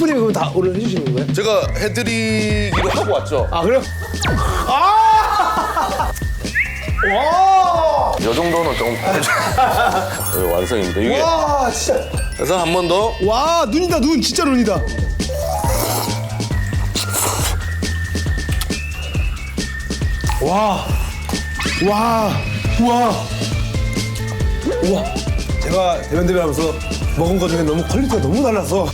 셰프님이 그럼 다 오늘 해주시는 거예요? 제가 해드리기로 하고 왔죠. 아 그래요? 아! 와! 이 정도는 좀 완성입니다. 이게 와 진짜. 그래서 한 번 더. 와 눈이다 눈 진짜 눈이다. 와. 와. 우와. 우와. 제가 대면대면하면서 먹은 것 중에 너무 퀄리티가 너무 달라서.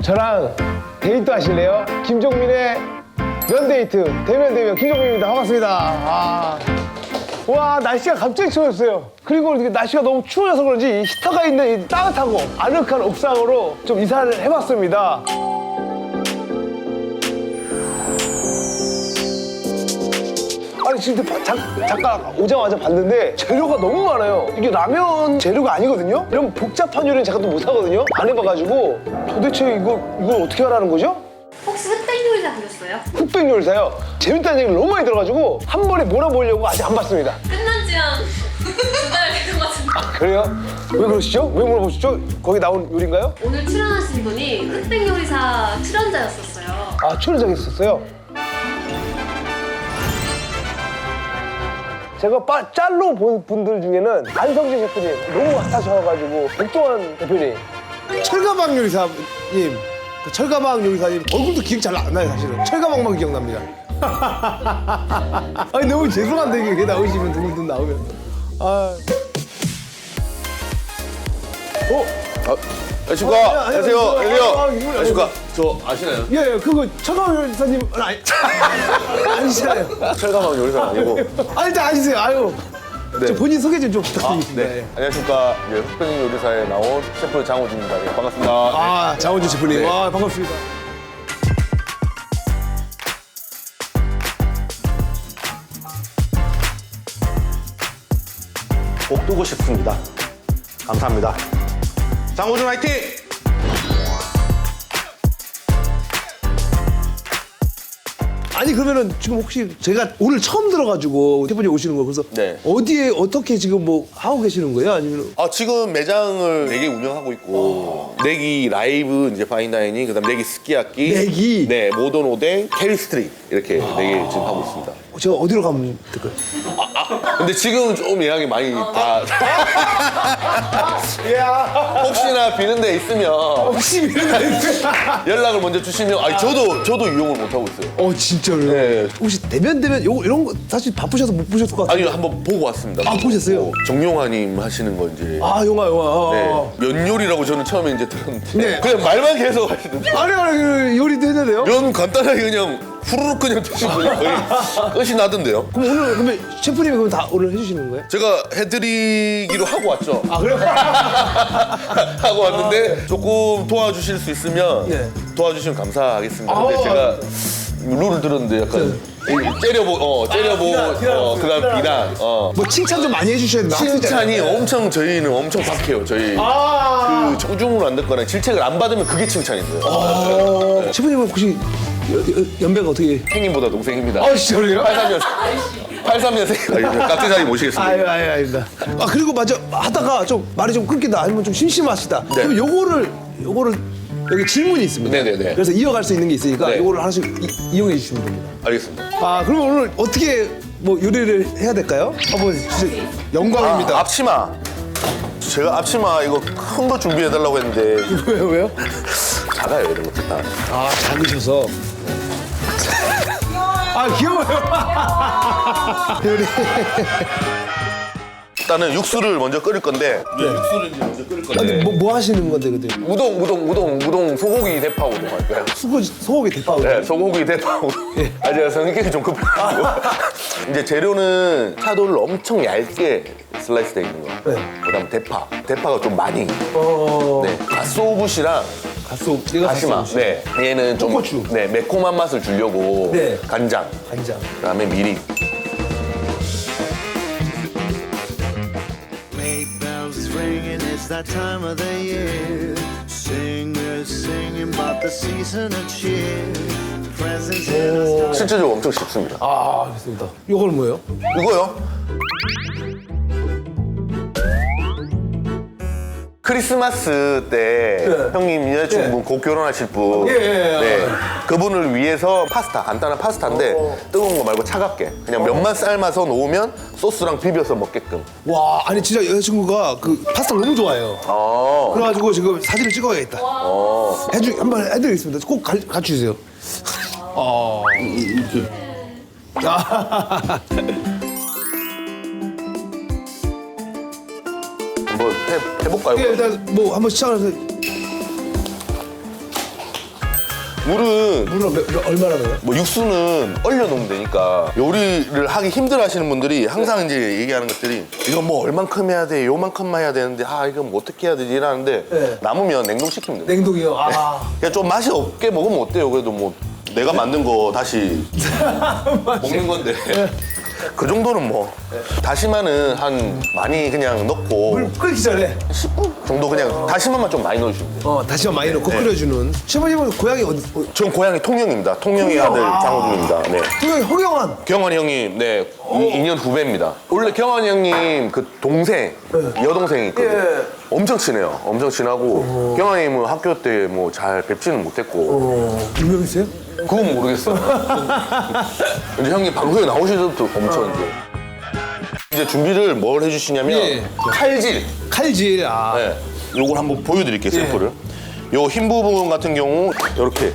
저랑 데이트 하실래요? 김종민의 면데이트 대면 김종민입니다. 반갑습니다. 아. 와 날씨가 갑자기 추워졌어요. 그리고 이렇게 날씨가 너무 추워져서 그런지 이 히터가 있는 이 따뜻하고 아늑한 옥상으로 좀 이사를 해봤습니다. 아니 지금 잠깐 오자마자 봤는데 재료가 너무 많아요. 이게 라면 재료가 아니거든요. 이런 복잡한 요리는 제가 또 못하거든요. 안 해봐가지고 도대체 이걸 어떻게 하라는 거죠? 혹시 흑백 요리사 보셨어요? 흑백 요리사요. 재밌다는 얘기를 너무 많이 들어가지고 한 번에 몰아보려고 아직 안 봤습니다. 끝난 지 한 2달 되는 것 같은데. 그래요? 왜 그러시죠? 왜 물어보시죠? 거기 나온 요리인가요? 오늘 출연하신 분이 흑백 요리사 출연자였었어요. 아, 출연자가 있었어요? 제가 짤로 본 분들 중에는 안성재 셰프님 너무 핫하셔가지고 백종원 대표님 철가방 요리사님 그 철가방 요리사님 얼굴도 기억 잘 안 나요 사실은. 철가방만 기억납니다. 아니 너무 죄송한데 이게 나오시면 누구든 나오면 아. 안녕하십니까. 안녕하세요. 안녕하세요. 안녕하십니까. 저 아시나요? 예, 그거 철가방 요리사님 아니 아니잖아요. 철가방 요리사 아니고. 아 일단 아시세요. 아유. 네. 저 본인 소개 좀 부탁드리겠습니다. 네. 예. 안녕하십니까. 예, 흑백 요리사에 나온 셰프 장호준입니다. 예, 반갑습니다. 아, 장원준 셰프님. 네. 와, 반갑습니다. 꼭 뜨고 싶습니다. 감사합니다. 장호준 화이팅! 아니 그러면은 지금 혹시 제가 오늘 처음 들어가지고 셰프님 오시는 거 그래서 네. 어디에 어떻게 지금 뭐 하고 계시는 거예요? 아니면 지금 매장을 4개 운영하고 있고 내기 라이브 이제 파인다이닝 그다음 내기 스키야키 내기? 네 모던 오뎅 캐리 스트릿 이렇게 4개 지금 하고 있습니다. 제가 어디로 가면 될까요? 근데 지금 좀 예약이 많이 다 혹시나 비는 데 있으면 혹시 이런 연락을 먼저 주시면 저도 이용을 못 하고 있어요. 진짜로요? 네. 혹시 대면 이런 거 사실 바쁘셔서 못 보셨을 것 같아요. 아니 한번 보고 왔습니다. 아, 보셨어요? 정용화님 하시는 거 이제 아 영화. 네. 면 요리라고 저는 처음에 이제 들었는데 네. 그냥 말만 계속 하시던데 아니 그 요리도 했는데요? 면 간단하게 그냥 후루룩 그냥 드시고 거의 끝이 나던데요. 그럼 오늘 그러면 셰프님이 그럼 다 오늘 해주시는 거예요? 제가 해드리기로 하고 왔죠. 아 그래요? 하고 왔는데 조금 도와주실 수 있으면 네. 도와주시면 감사하겠습니다. 근데 아, 제가 룰을 들었는데 약간 째려보고 그다음 비난. 뭐 칭찬 좀 많이 해주셔야 돼요. 칭찬이 엄청 저희는 엄청 박해요. 저희 그 청중으로 안 듣거나 질책을 안 받으면 그게 칭찬인데요. 셰프님은 혹시 연배가 어떻게? 형님보다 동생입니다. 진짜로요? 83년생. 깍지자리 모시겠습니다. 아닙니다. 아 그리고 맞아 하다가 좀 말이 좀 끊긴다 아니면 좀 심심하시다. 네. 그럼 요거를 여기 질문이 있습니다. 네네네. 그래서 이어갈 수 있는 게 있으니까 네. 요거를 하나씩 이용해 주시면 됩니다. 알겠습니다. 아 그러면 오늘 어떻게 뭐 요리를 해야 될까요? 한번 진짜 영광입니다. 앞치마. 제가 앞치마 이거 큰 거 준비해달라고 했는데 왜요? 작아요 이런 것도 다. 아 작으셔서. 아 귀여워요. 요리. 일단은 육수를 먼저 끓일 건데 육수를 이제 먼저 끓일 건데 뭐 하시는 건데 그때? 우동 소고기 대파 우동 할까요? 소고기 대파. 네, 소고기 대파 우동. 제가 성격이 좀 급해가지고 이제 재료는 차돌을 엄청 얇게 슬라이스 돼 있는 거. 네. 그다음 대파가 좀 많이. 어. 네, 갓소부시랑 얘가 다시마. 갓소부시. 네, 얘는 좀 꽃고추. 네, 매콤한 맛을 주려고 네. 간장. 그다음에 미리. Sleigh bells ringing, it's that time of the year. Singers singing about the season of cheer. presents in a store. 실제적으로 엄청 쉽습니다. 아, 알겠습니다. 이거는 뭐예요? 이거요? 크리스마스 때 형님 여자친구 곧 결혼하실 분 네. 그분을 위해서 파스타 간단한 파스타인데 뜨거운 거 말고 차갑게 그냥 면만 삶아서 놓으면 소스랑 비벼서 먹게끔 와, 아니 진짜 여자친구가 그 파스타 너무 좋아해요. 그래가지고 지금 사진을 찍어야겠다. 한번 해드리겠습니다. 꼭 가르쳐주세요. 한번 해볼까요? 예, 일단 뭐 한번 시작을 해서 물은 얼마나 넣어요? 뭐 육수는 얼려놓으면 되니까 요리를 하기 힘들어하시는 분들이 항상 이제 얘기하는 것들이 이거 뭐 얼만큼 해야 돼 요만큼만 해야 되는데 아 이거 뭐 어떻게 해야 되지 이러는데 네. 남으면 냉동시키면 돼요. 냉동이요. 아, 그냥 좀 맛이 없게 먹으면 어때요? 그래도 뭐 내가 만든 거 다시 먹는 건데 그 정도는 뭐 다시마는 한 많이 그냥 넣고 끓기 전에 10분 정도 그냥 다시마만 좀 많이 넣어주시면 돼요. 다시마 많이 넣고 끓여주는. 셰프님은 고향이 어디? 전 고향이 통영입니다. 통영의 아들 장호중입니다. 네. 고향이 허경환. 경환 형님, 네, 2년 후배입니다. 원래 경환 형님 그 동생, 여동생이 있거든요. 엄청 친해요. 엄청 친하고 경환 형님은 학교 때 뭐 잘 뵙지는 못했고 유명했어요? 그건 모르겠어요. 이제 형님 방송에 나오실 때부터 엄청 이제 준비를 뭘 해주시냐면 예. 칼질. 아. 네, 요걸 한번 보여드릴게요, 샘플을. 요 흰 부분 같은 경우 이렇게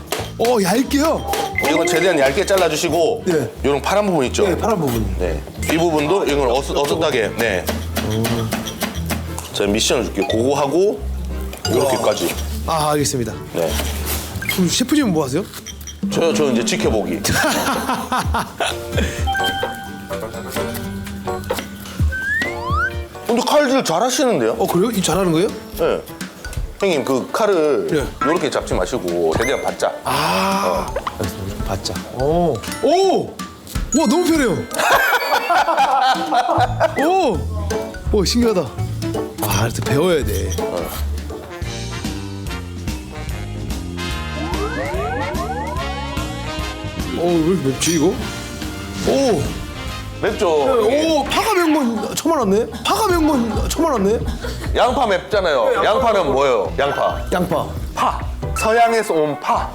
얇게요. 이건 최대한 얇게 잘라주시고 예. 요런 파란 부분 있죠? 네, 파란 부분. 네. 이 부분도 이걸 어슷하게 네. 제가 미션을 줄게요. 그거 하고 이렇게까지. 아, 알겠습니다. 네. 그럼 셰프님은 뭐 하세요? 저 이제 지켜보기. 근데 칼질 잘하시는데요? 그래요? 이 잘하는 거예요? 네. 형님 그 칼을 예. 이렇게 잡지 마시고 최대한 받자. 받자. 오! 와, 너무 편해요. 오, 신기하다. 아, 이렇게 배워야 돼. 왜 이렇게 맵지, 이거? 맵죠? 파가 매운 건 처음 알았네? 양파 맵잖아요. 양파는 뭐예요? 양파. 양파. 파. 서양에서 온 파.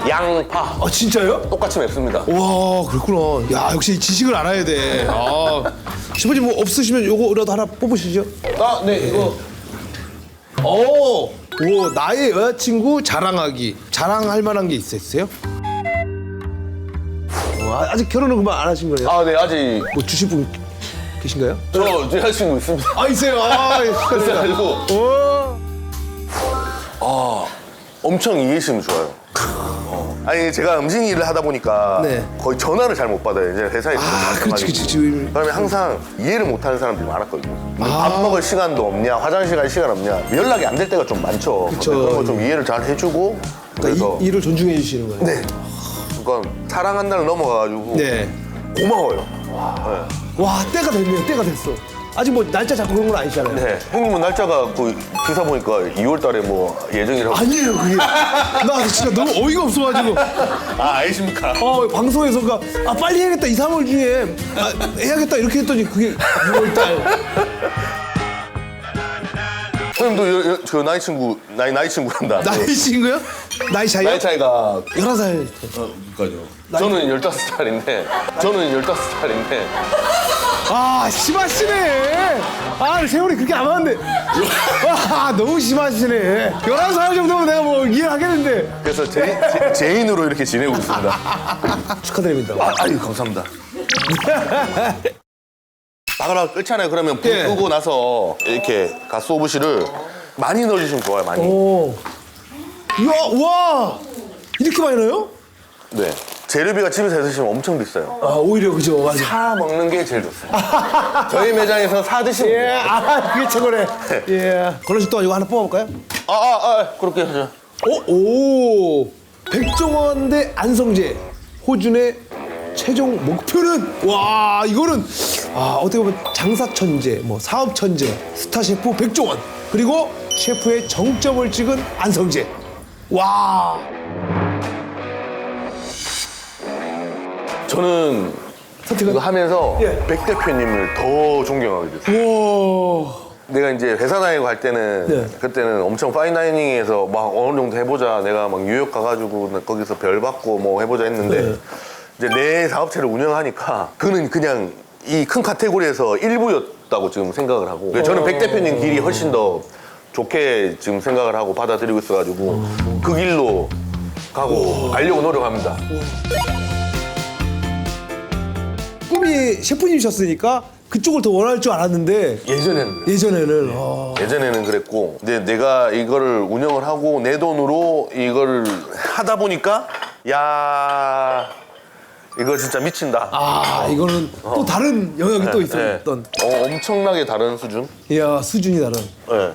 양파. 아, 진짜요? 똑같이 맵습니다. 와, 그렇구나. 야, 역시 지식을 알아야 돼. 셰프님 뭐 없으시면 요거라도 하나 뽑으시죠. 네, 이거. 오, 나의 여자친구 자랑하기. 자랑할 만한 게 있으세요? 아직 결혼은 그만 안 하신 거예요? 네, 아직. 뭐 주실 분 계신가요? 저 여자친구 있습니다. 있어요. 그래가지고. 엄청 이해심이 좋아요. 아니, 제가 음식 일을 하다 보니까 네. 거의 전화를 잘 못 받아요. 이제 회사에서. 그렇지. 그러면 항상 이해를 못하는 사람들이 많았거든요. 밥 먹을 시간도 없냐, 화장실 갈 시간 없냐. 연락이 안 될 때가 좀 많죠. 그쵸. 근데 그런 거 좀 이해를 잘 해주고. 그래서. 일을 존중해 주시는 거예요? 네. 그러니까 사랑한다를 넘어가가지고. 네. 고마워요. 와, 때가 됐네요. 때가 됐어. 아직 뭐 날짜 잡고 그런 건 아니잖아요. 네. 형님은 날짜가 그 기사 보니까 2월 달에 뭐 예정이라고. 아니에요, 그게. 나 진짜 너무 어이가 없어가지고. 아십니까? 방송에서 빨리 해야겠다. 2, 3월 중에 해야겠다. 이렇게 했더니 그게 6월달. 형님도 저 나이 친구란다. 나이 친구요? 나이 차이요? 나이 차이가 11살. 저는 15살인데 심하시네. 세월이 그렇게 안 많은데. 너무 심하시네. 11살 정도면 내가 뭐 이해하겠는데. 그래서 제인으로 이렇게 지내고 있습니다. 축하드립니다. 아유 감사합니다. 바글바글 끓잖아요. 그러면 불 예. 끄고 나서 이렇게 가스오브시를 많이 넣어주시면 좋아요. 많이. 이야, 와! 이렇게 많이 넣어요? 네. 재료비가 집에서 해드시면 엄청 비싸요. 오히려 그죠, 맞아. 사 먹는 게 제일 좋습니다. 저희 매장에서 사 드시면 돼요. 그게 최고네. 결혼식 동안 이거 하나 뽑아볼까요? 그렇게 하죠. 백종원 대 안성재. 호준의 최종 목표는? 와, 이거는 어떻게 보면 장사 천재, 뭐 사업 천재, 스타 셰프 백종원, 그리고 셰프의 정점을 찍은 안성재. 와. 저는 이거 하면서 예. 백 대표님을 더 존경하게 됐어요. 오. 내가 이제 회사 다니고 할 때는 네. 그때는 엄청 파인다이닝에서 막 어느 정도 해보자. 내가 막 뉴욕 가가지고 거기서 별 받고 뭐 해보자 했는데 네. 이제 내 사업체를 운영하니까 그는 그냥 이 큰 카테고리에서 일부였다고 지금 생각을 하고 저는 백 대표님 길이 훨씬 더 좋게 지금 생각을 하고 받아들이고 있어가지고 그 길로 가려고 노력합니다. 꿈이 셰프님이셨으니까 그쪽을 더 원할 줄 알았는데 예전에는 예전에는 예전에는 그랬고 근데 내가 이거를 운영을 하고 내 돈으로 이거를 하다 보니까 야 이거 진짜 미친다. 이거는 또 다른 영역이 또 있었던. 엄청나게 다른 수준. 이야 수준이 다른. 네.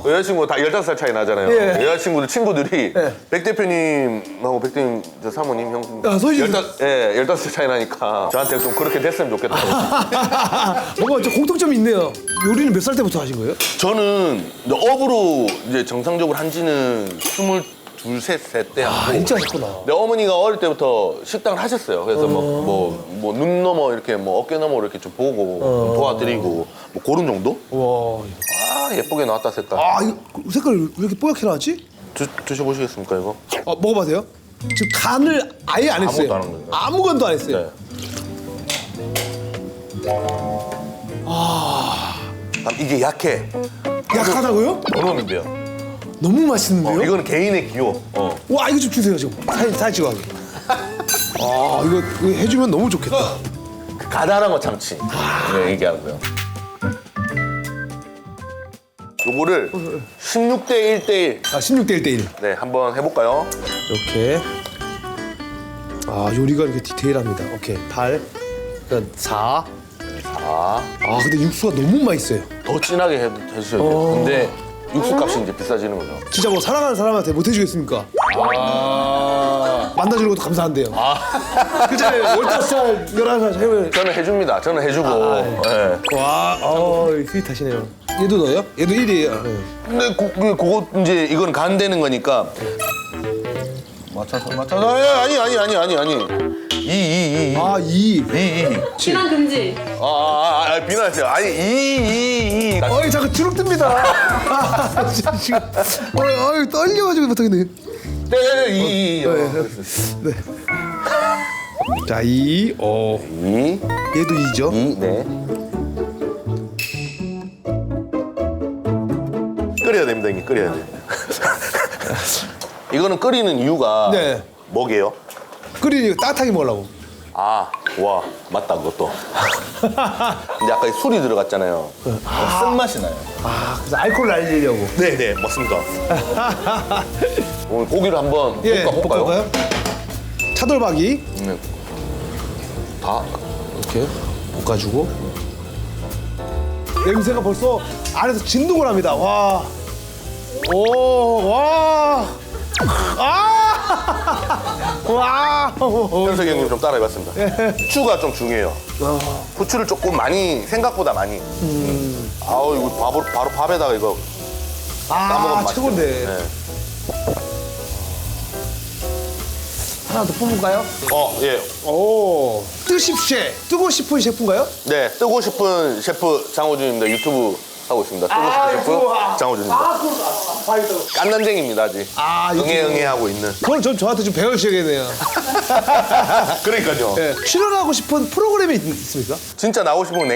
여자친구 다 15살 차이 나잖아요. 예. 여자친구들 친구들이 예. 백 대표님하고 백 대표님 저 사모님 형 소희 씨. 15살 차이 나니까 저한테 좀 그렇게 됐으면 좋겠다. 뭔가 좀 공통점이 있네요. 요리는 몇 살 때부터 하신 거예요? 저는 업으로 이제 정상적으로 한 지는 22, 3 때 하고 일찍 하셨구나. 내 어머니가 어릴 때부터 식당을 하셨어요. 그래서 눈 넘어 이렇게 뭐 어깨 넘어 이렇게 좀 보고 좀 도와드리고 뭐 그런 정도? 와. 아 예쁘게 나왔다 색깔. 이거 색깔 왜 이렇게 뽀얗게 나왔지? 드셔보시겠습니까 이거? 먹어봐도 돼요? 지금 간을 아예 안 했어요. 아무것도 안 한 거예요. 아무것도 안 했어요. 네. 이게 약해. 약하다고요? 원원인데요. 너무 맛있는데요? 이거는 개인의 기호. 와 이거 좀 주세요 지금. 사진 찍어가게. 이거 해주면 너무 좋겠다. 그 가다란 거 참치. 네, 얘기하고요. 요거를 16대 1대1. 16대 1대1. 네, 한번 해볼까요? 이렇게. 요리가 이렇게 디테일합니다. 오케이. 8. 그다음 4. 근데 육수가 너무 맛있어요. 더 진하게 해주셔야 돼요. 근데 육수 값이 이제 비싸지는 거죠. 진짜 뭐 사랑하는 사람한테 못 해주겠습니까? 만나주는 것도 감사한데요. 그잖아요. 15살, 11살 해면. 저는 해줍니다. 저는 해주고. 네. 와, 스윗하시네요. 얘도 넣어요? 얘도 1이에요. 네. 근데 그거 이제 이건 간 되는 거니까. 맞춰서. 아니. 2. 2. 비만 금지. 비난하세요. 아니 2. 잠깐 주눅 듭니다. 지금 떨려가지고 못하겠네. 네, 2. 네. 자, 2. 2. 얘도 2죠? 2. 네. 끓여야 됩니다, 이게 끓여야 돼. 이거는 끓이는 이유가 네. 뭐게요? 끓이니 따뜻하게 먹으려고. 와, 맞다, 그것도. 근데 아까 술이 들어갔잖아요. 쓴맛이 나요. 그래서 알코올을 날리려고. 네, 맞습니다. 오늘 고기를 한번 볶아볼까요? 볶아볼까요? 차돌박이. 네. 다 이렇게 볶아주고. 냄새가 벌써 안에서 진동을 합니다. 와. 현석이 형님 좀 따라해봤습니다. 후추가 좀 중요해요. 후추를 조금 많이, 생각보다 많이. 이거 바로 밥에다가 이거 따먹으면 맛있죠. 최고인데. 네. 하나 더 뽑을까요? 예. 오. 뜨고 싶은 셰프인가요? 네, 뜨고 싶은 셰프 장호준입니다. 유튜브 하고 있습니다. 뜨고 싶은 셰프 장호준입니다. 깐난쟁입니다, 아직. 응애 하고 있는. 그걸 저한테 좀 배워주셔야겠네요. 그러니까요. 네. 출연하고 싶은 프로그램이 있습니까? 진짜 나오고 싶은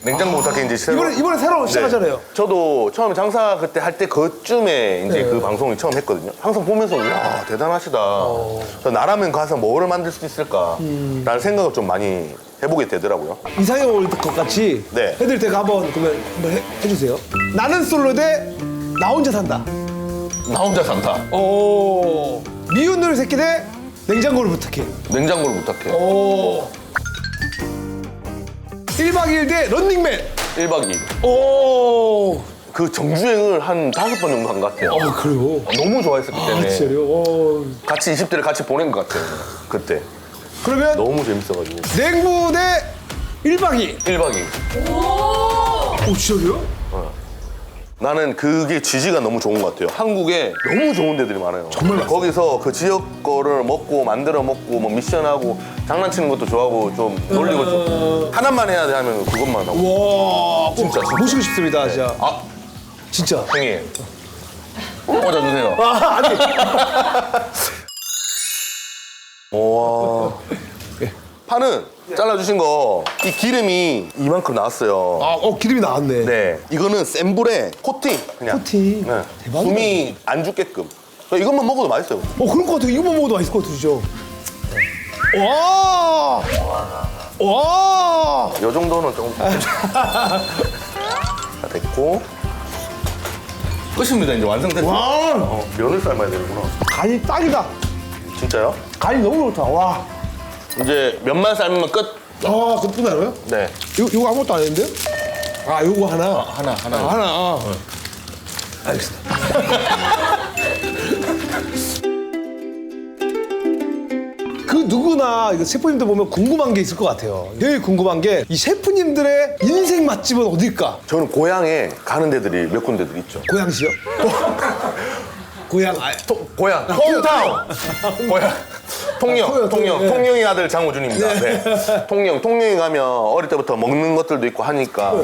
냉장고 부탁해 이제 새로. 이번에 새로 시작하잖아요. 저도 처음에 장사 그때 할 때 그쯤에 이제 그 방송을 처음 했거든요. 항상 보면서 와 대단하시다. 저 나라면 가서 뭐를 만들 수 있을까? 라는 생각을 좀 많이 해보게 되더라고요. 이상형 월드컵 같이 네. 해드릴 때가 한번 해주세요. 나는 솔로 대 나 혼자 산다. 나 혼자 산다. 오. 미운 놈의 새끼 대 냉장고를 부탁해. 냉장고를 부탁해. 오. 1박 2일 대 런닝맨. 1박 2일. 오. 그 정주행을 한 5번 정도 한 것 같아요. 그래요? 너무 좋아했었기 때문에 진짜요? 오. 같이 20대를 같이 보낸 것 같아요. 그때. 그러면 너무 재밌어가지고. 냉부 대 1박 2일. 1박 2일. 오, 진짜요? 나는 그게 지지가 너무 좋은 것 같아요. 한국에 너무 좋은 데들이 많아요. 정말 거기서 그 지역 거를 먹고 만들어 먹고 뭐 미션하고 장난치는 것도 좋아하고 좀 놀리고 좀 하나만 해야 돼 하면 그것만 하고. 와, 진짜, 진짜. 모시고 싶습니다, 진짜. 아 진짜. 형님 꽂아주세요. 아니. 와. 파는 잘라주신 거 이 기름이 이만큼 나왔어요. 기름이 나왔네. 네, 이거는 센 불에 코팅 그냥. 코팅. 네. 대박이다. 숨이 안 죽게끔. 이것만 먹어도 맛있어요. 그럴 것 같아요. 이거만 먹어도 맛있을 것 같으시죠? 와! 와! 이 정도는 조금. 자, 됐고. 끝입니다. 이제 완성됐어요. 와! 면을 삶아야 되는구나. 간이 딱이다. 진짜요? 간이 너무 좋다. 와. 이제 면만 삶으면 끝. 그거 끝나요? 네. 이거 아무것도 안 했는데? 이거 하나. 하나. 하나. 알겠습니다. 그 누구나 이거 셰프님들 보면 궁금한 게 있을 것 같아요. 되게 궁금한 게 이 셰프님들의 인생 맛집은 어딜까? 저는 고향에 가는 데들이 몇 군데들 있죠. 고양시요? 고양. 고향. 홈타운. 고향. 통영의 아들 장호준입니다. 네. 통영에 가면 어릴 때부터 먹는 것들도 있고 하니까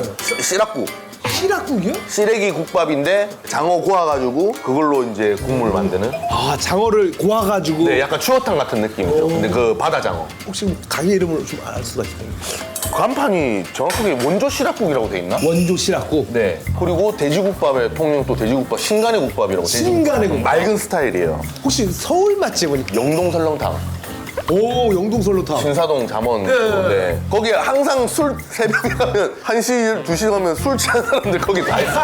씨락국. 시락국이요? 시래기 국밥인데 장어 구워가지고 그걸로 이제 국물 만드는. 장어를 고아가지고. 네, 약간 추어탕 같은 느낌이죠. 근데 그 바다 장어. 혹시 가게 이름을 좀 알 수가 있어요? 간판이 정확하게 원조 시락국이라고 돼 있나? 원조 시락국. 네. 그리고 돼지국밥에 통영 또 돼지국밥 신간의 국밥이라고. 신간의 국밥. 맑은 스타일이에요. 혹시 서울 맛집은? 영동 설렁탕. 오, 영동설렁탕. 신사동 잠원. 네. 거기 항상 술 새벽에 가면 1시, 2시 가면 술 취한 사람들 거기 다 있어.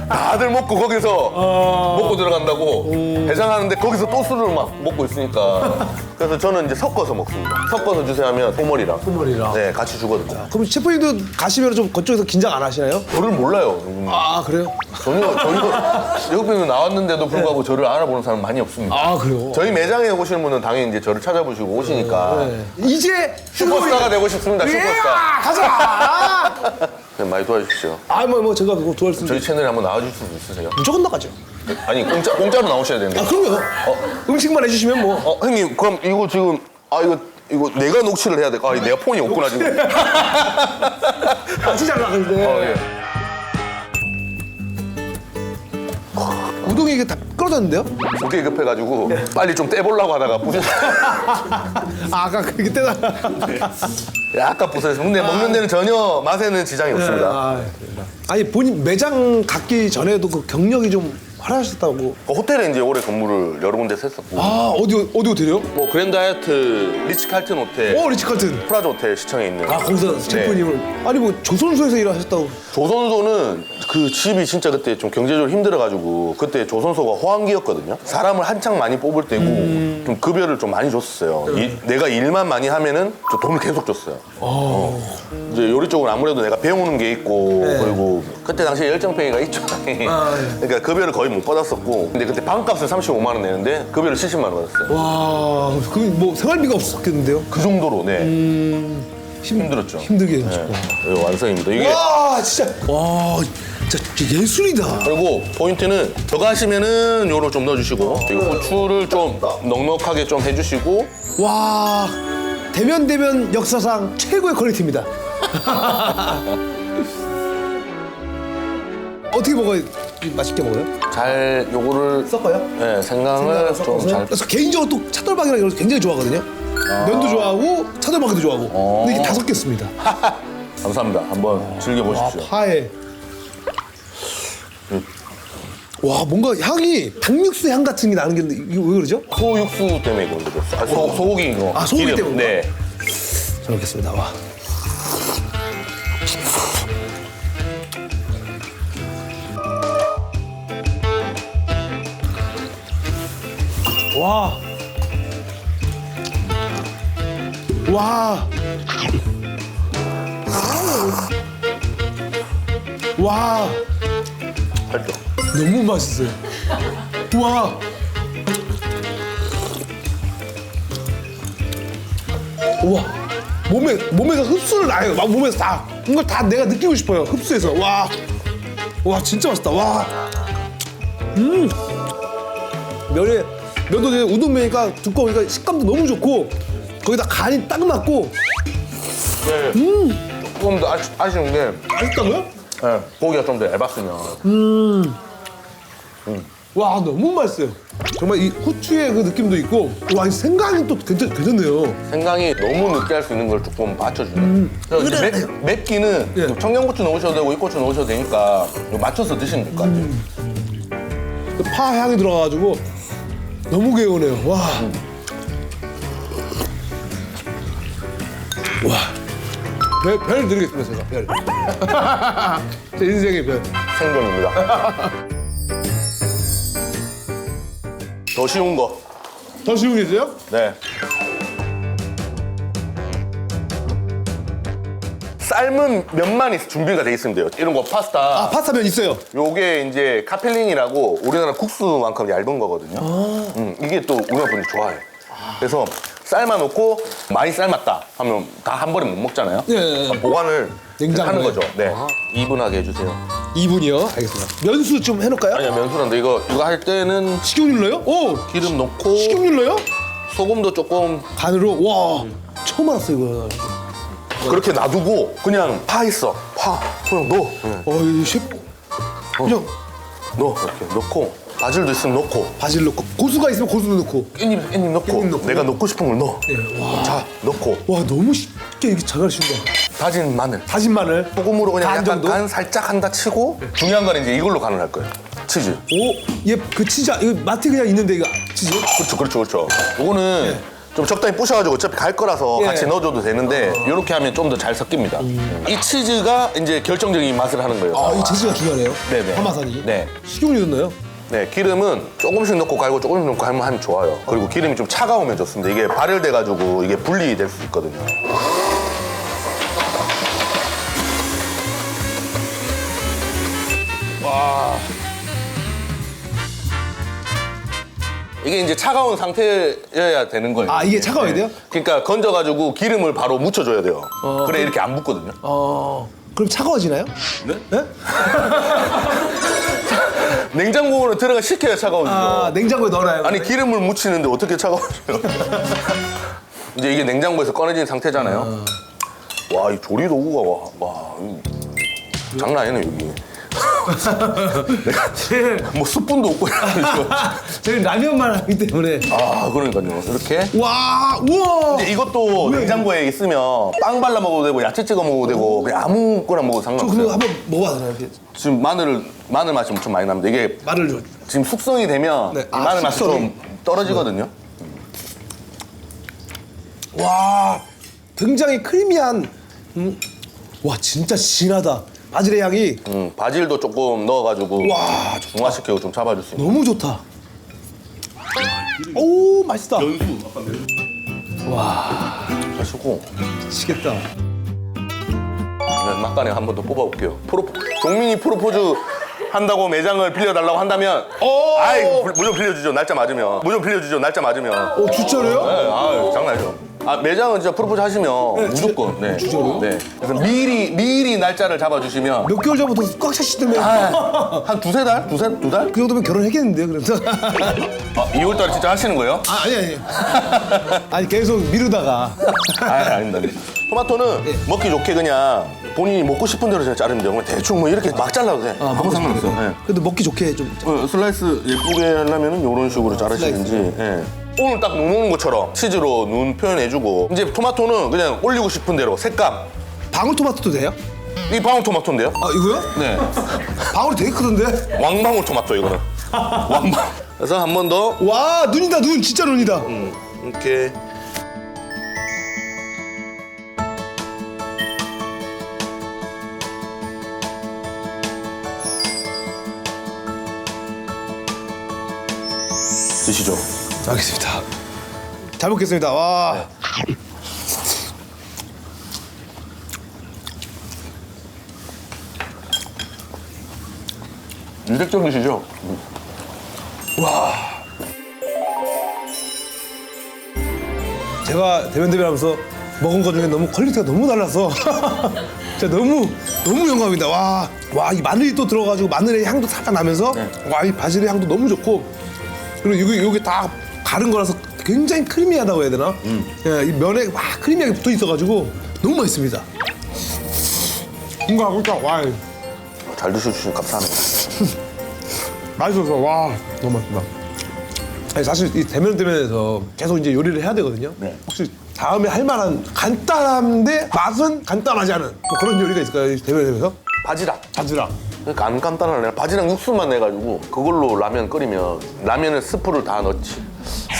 다들 먹고 거기서 먹고 들어간다고 해장하는데 거기서 또 술을 막 먹고 있으니까. 그래서 저는 이제 섞어서 먹습니다. 섞어서 주세요 하면 소머리랑. 소머리랑. 네, 같이 주거든요. 그럼 셰프님도 가시면 좀 그쪽에서 긴장 안 하시나요? 저를 몰라요. 그래요? 전혀 옆에서 나왔는데도 불구하고 저를 알아보는 사람 많이 없습니다. 그래요? 저희 매장에 오시는 분은 당연히 이제 저를 찾아보시고 오시니까 이제 슈퍼스타가 되고 싶습니다. 슈퍼스타. 가자! 네, 많이 도와주십시오. 제가 그거 도와줄 수 저희 채널에 한번 나와줄 수 있으세요? 무조건 나가죠. 아니 공짜로 나오셔야 되는데. 그럼요. 음식만 해주시면 뭐. 형님 그럼 이거 지금 이거 내가 녹취를 해야 돼. 내가 폰이 없구나 지금. 같이 잘 나가는데. 예. 우동이 이게 다 끓어졌는데요? 그게 급해가지고 빨리 좀 떼보려고 하다가 부셨어. 아까 그때다. 약간 부서졌어. 근데 먹는 데는 전혀 맛에는 지장이 없습니다. 아니 본인 매장 갖기 전에도 그 경력이 좀 활하셨다고. 호텔에 이제 오래 근무를 여러 군데서 했었고. 어디 호텔이요? 뭐 그랜드 하얏트, 리츠칼튼 호텔, 리츠칼튼. 프라자 호텔 시청에 있는. 거기서 셰프님을. 아니 뭐 조선소에서 일하셨다고. 조선소는 그 집이 진짜 그때 좀 경제적으로 힘들어가지고 그때 조선소가 호황기였거든요. 사람을 한창 많이 뽑을 때고 좀 급여를 좀 많이 줬었어요. 내가 일만 많이 하면은 저 돈을 계속 줬어요. 이제 요리 쪽은 아무래도 내가 배우는 게 있고 그리고 그때 당시에 열정페이가 있죠. 그러니까 급여를 거의 못 받았었고 근데 그때 방값을 35만 원 내는데 급여를 70만 원 받았어요. 와, 그럼 뭐 생활비가 없었겠는데요? 그 정도로 힘들었죠. 힘들게 해주고. 네, 완성입니다. 이게 와, 진짜. 와, 진짜 예술이다. 그리고 포인트는 저거 하시면은 요로 좀 넣어주시고 그리고 후추를 좀 넉넉하게 좀 해주시고 와, 대면 역사상 최고의 퀄리티입니다. 어떻게 먹어야 맛있게 먹어요? 잘 요거를 섞어요? 네, 생강을 좀 잘. 그래서 개인적으로 또 차돌박이랑 이런 거 굉장히 좋아하거든요. 면도 좋아하고 차돌박이도 좋아하고. 근데 이게 다 섞였습니다. 감사합니다. 한번 즐겨보십시오. 파에. 와, 뭔가 향이 닭육수 향 같은 게 나는 게 이게 왜 그러죠? 소육수 때문에 그런 거죠. 소고기 이거. 소고기 기름. 때문에. 네. 잘 먹겠습니다. 와. 와. 와. 와. 할죠. 너무 맛있어요. 와. 우와. 몸에서 흡수를 놔요. 막 몸에서 다. 이걸 다 내가 느끼고 싶어요. 흡수해서. 와. 와 진짜 맛있다. 와. 면도 되게 우동면이니까 두꺼우니까 식감도 너무 좋고 거기다 간이 딱 맞고. 조금 더 아쉬운 게 맛있다고요? 네, 고기가 좀 더 얇았으면. 와 너무 맛있어요. 정말 이 후추의 그 느낌도 있고 와 이 생강이 또 괜찮네요. 생강이 너무 느끼할 수 있는 걸 조금 받쳐주네. 그래서 이제 맵기는 예. 청양고추 넣으셔도 되고 잎고추 넣으셔도 되니까 이거 맞춰서 드시면 될 것 같아요. 그 파 향이 들어가가지고 너무 개운해요. 와. 와. 별 드리겠습니다 제가 별. 제 인생의 별. 생존입니다. 더 쉬운 거. 더 쉬운 게 있어요? 네. 삶은 면만 준비가 돼 있으면 돼요. 이런 거 파스타. 아 파스타면 있어요. 요게 이제 카펠린이라고 우리나라 국수만큼 얇은 거거든요. 이게 또 우리나라 분들이 좋아해. 그래서 삶아놓고 많이 삶았다 하면 다 한 번에 못 먹잖아요. 예. 보관을 냉장고에. 하는 거죠. 네. 이분하게 해주세요. 2분이요. 알겠습니다. 면수 좀 해놓을까요? 아니야 면수란데 이거 할 때는 식용유 넣어요? 오. 기름 넣고 식용유 넣어요? 소금도 조금 간으로 와. 처음 알았어 이거. 그렇게 놔두고 그냥 파 있어. 파 그냥 넣어. 이 셰프. 그냥 넣어 이렇게 넣고 바질도 있으면 넣고 바질 넣고 고수가 있으면 고수도 넣고. 깻잎 넣고 깻잎 넣고. 내가 넣고 싶은 걸 넣어. 자 넣고 와 너무 쉽게 이렇게 잘 가르친다. 다진 마늘. 다진 마늘. 소금으로 그냥 간 약간 정도? 간 살짝 한다 치고 중요한 건 이제 이걸로 간을 할 거예요. 치즈. 오, 얘 그 치즈 이거 마트 그냥 있는데 이거 치즈? 그렇죠. 요거는 좀 적당히 부셔가지고 어차피 갈 거라서 예. 같이 넣어줘도 되는데 이렇게 하면 좀 더 잘 섞입니다. 이 치즈가 이제 결정적인 맛을 하는 거예요. 아, 이 치즈가 중요하네요. 네네. 파마산이. 네. 식용유 넣나요? 네, 기름은 조금씩 넣고 갈고 조금씩 넣고 하면 좋아요. 그리고 기름이 좀 차가우면 좋습니다. 이게 발열돼가지고 이게 분리될 수 있거든요. 이게 이제 차가운 상태여야 되는 거예요. 아, 이게 차가워야 돼요? 그러니까 건져가지고 기름을 바로 묻혀줘야 돼요. 그래 이렇게 안 묻거든요. 그럼 차가워지나요? 네? 네? 냉장고로 들어가 식혀야 차가워지죠. 아, 냉장고에 넣어놔요. 아니 기름을 묻히는데 어떻게 차가워져요? 이제 이게 냉장고에서 꺼내진 상태잖아요. 와, 이 조리 도구가 와 장난 아니네 여기. 내가 뭐 숯분도 없고 이러면서. 저희 라면만 하기 때문에. 아 그러니까요. 이렇게. 와, 우와. 근데 이것도 냉장고에 있으면 빵 발라 먹어도 되고 야채 찍어 먹어도 되고 그냥 아무거나 먹어도 저 그거 상관없어요. 한번 먹어봐도 되나요? 이렇게? 지금 마늘 맛이 엄청 많이 납니다. 이게 마늘 좀. 지금 숙성이 되면 네. 이 마늘 맛이 숙성이. 좀 떨어지거든요. 와, 굉장히 크리미한. 와, 진짜 진하다. 바질의 향이 바질도 조금 넣어가지고 와, 좋다. 중화시키고 좀 잡아줄 수 있는. 너무 좋다. 오, 맛있다. 하시고 미치겠다. 막간에 한 번 더 뽑아볼게요. 종민이 프로포즈 한다고 매장을 빌려달라고 한다면 아이 무조건 빌려주죠. 날짜 맞으면. 오, 진짜로요? 네, 아유, 장난 아니죠. 아, 매장은 진짜 프로포즈 하시면 무조건. 네. 진짜로요? 네. 그래서 미리 날짜를 잡아주시면 몇 개월 전부터 꽉 차시더면 한 두세 달? 두 달? 그 정도면 결혼했겠는데요, 그래서. 2월달에 진짜 하시는 거예요? 아, 아니. 아니, 계속 미루다가. 아닙니다. 토마토는 먹기 좋게 그냥 본인이 먹고 싶은 대로 그냥 자르면 돼요. 그냥 대충 뭐 이렇게 막 잘라도 돼. 아무 상관없어요. 네. 그래도 먹기 좋게 좀. 슬라이스 예쁘게 하려면 이런 식으로 자르시든지. 예. 오늘 딱 눈 오는 것처럼 치즈로 눈 표현해주고 이제 토마토는 그냥 올리고 싶은 대로 색감. 방울토마토도 돼요? 이 방울토마토인데요? 아, 이거요? 네. 방울이 되게 크던데? 왕방울토마토 이거는. 왕방. 그래서 한 번 더 와, 눈이다, 눈. 진짜 눈이다. 이렇게. 드시죠. 알겠습니다. 잘 먹겠습니다. 와. 유색적이시죠? 제가 대면대면하면서 먹은 것 중에 너무 퀄리티가 너무 달라서 진짜 너무 영광입니다. 와. 와, 이 마늘이 또 들어가지고 마늘의 향도 살짝 나면서 와, 이 바질의 향도 너무 좋고 그리고 이게 다 가른 거라서 굉장히 크리미하다고 해야 되나? 예, 이 면에 막 크리미하게 붙어 있어가지고 너무 맛있습니다. 이거 진짜 와, 잘 드셔주시면 감사합니다. 맛있어서 와 너무 맛있다. 아니, 사실 이 대면에서 계속 이제 요리를 해야 되거든요. 네. 혹시 다음에 할 만한 간단한데 맛은 간단하지 않은 뭐 그런 요리가 있을까요? 대면에서? 바지락. 바지락. 그러니까 안 간단하네. 바지락 육수만 내가지고 그걸로 라면 끓이면 라면에 스프를 다 넣지.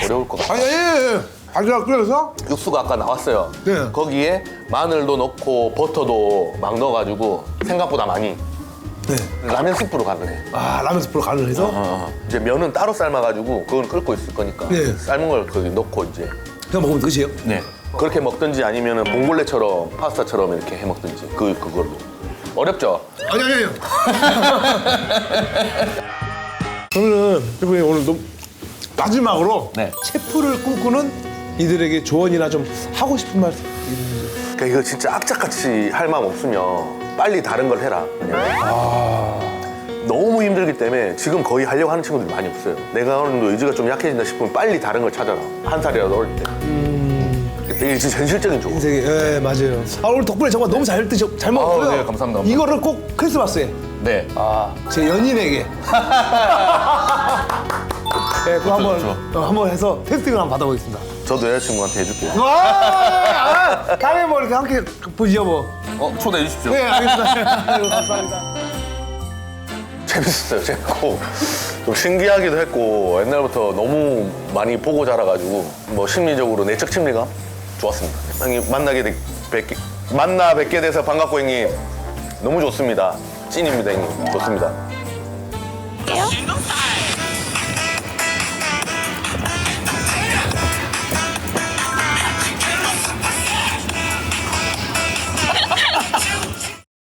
어려울 것 같아. 아니 예. 바지락 끓여서 육수가 아까 나왔어요. 네. 거기에 마늘도 넣고 버터도 막 넣어가지고 생각보다 많이 네. 라면 스프로 가능해. 아 라면 스프로 간을 해서 이제 면은 따로 삶아가지고 그건 끓고 있을 거니까 네. 삶은 걸 거기 넣고 이제 그냥 먹으면 끝이에요? 네. 그렇게 먹든지 아니면은 봉골레처럼 파스타처럼 이렇게 해 먹든지 그걸로. 어렵죠? 아니요. 그러면은 대표님 오늘 좀 마지막으로 네. 셰프를 꿈꾸는 이들에게 조언이나 좀 하고 싶은 말. 그러니까 이거 진짜 악착같이 할 마음 없으면 빨리 다른 걸 해라. 그냥. 너무 힘들기 때문에 지금 거의 하려고 하는 친구들이 많이 없어요. 내가 어느 정도 의지가 좀 약해진다 싶으면 빨리 다른 걸 찾아라. 한 살이라도 어릴 때. 이게 진짜 현실적인 조언. 인생이 예 맞아요. 아 오늘 덕분에 정말 너무 잘 먹었고요. 네, 감사합니다. 이거를 꼭 크리스마스에 네. 제 연인에게 네, 그거 한번 해서 테스팅을 한번 받아보겠습니다. 저도 여자친구한테 해줄게요. 와, 다음에 뭐 이렇게 함께 보시죠 뭐. 초대해 주십시오. 네, 알겠습니다. 아이고, 감사합니다. 재밌었어요. 재밌고 좀 신기하기도 했고 옛날부터 너무 많이 보고 자라가지고 뭐 심리적으로 내적 친밀감 좋았습니다. 형님 만나 뵙게 돼서 반갑고 형님 너무 좋습니다. 찐입니다 형님. 좋습니다.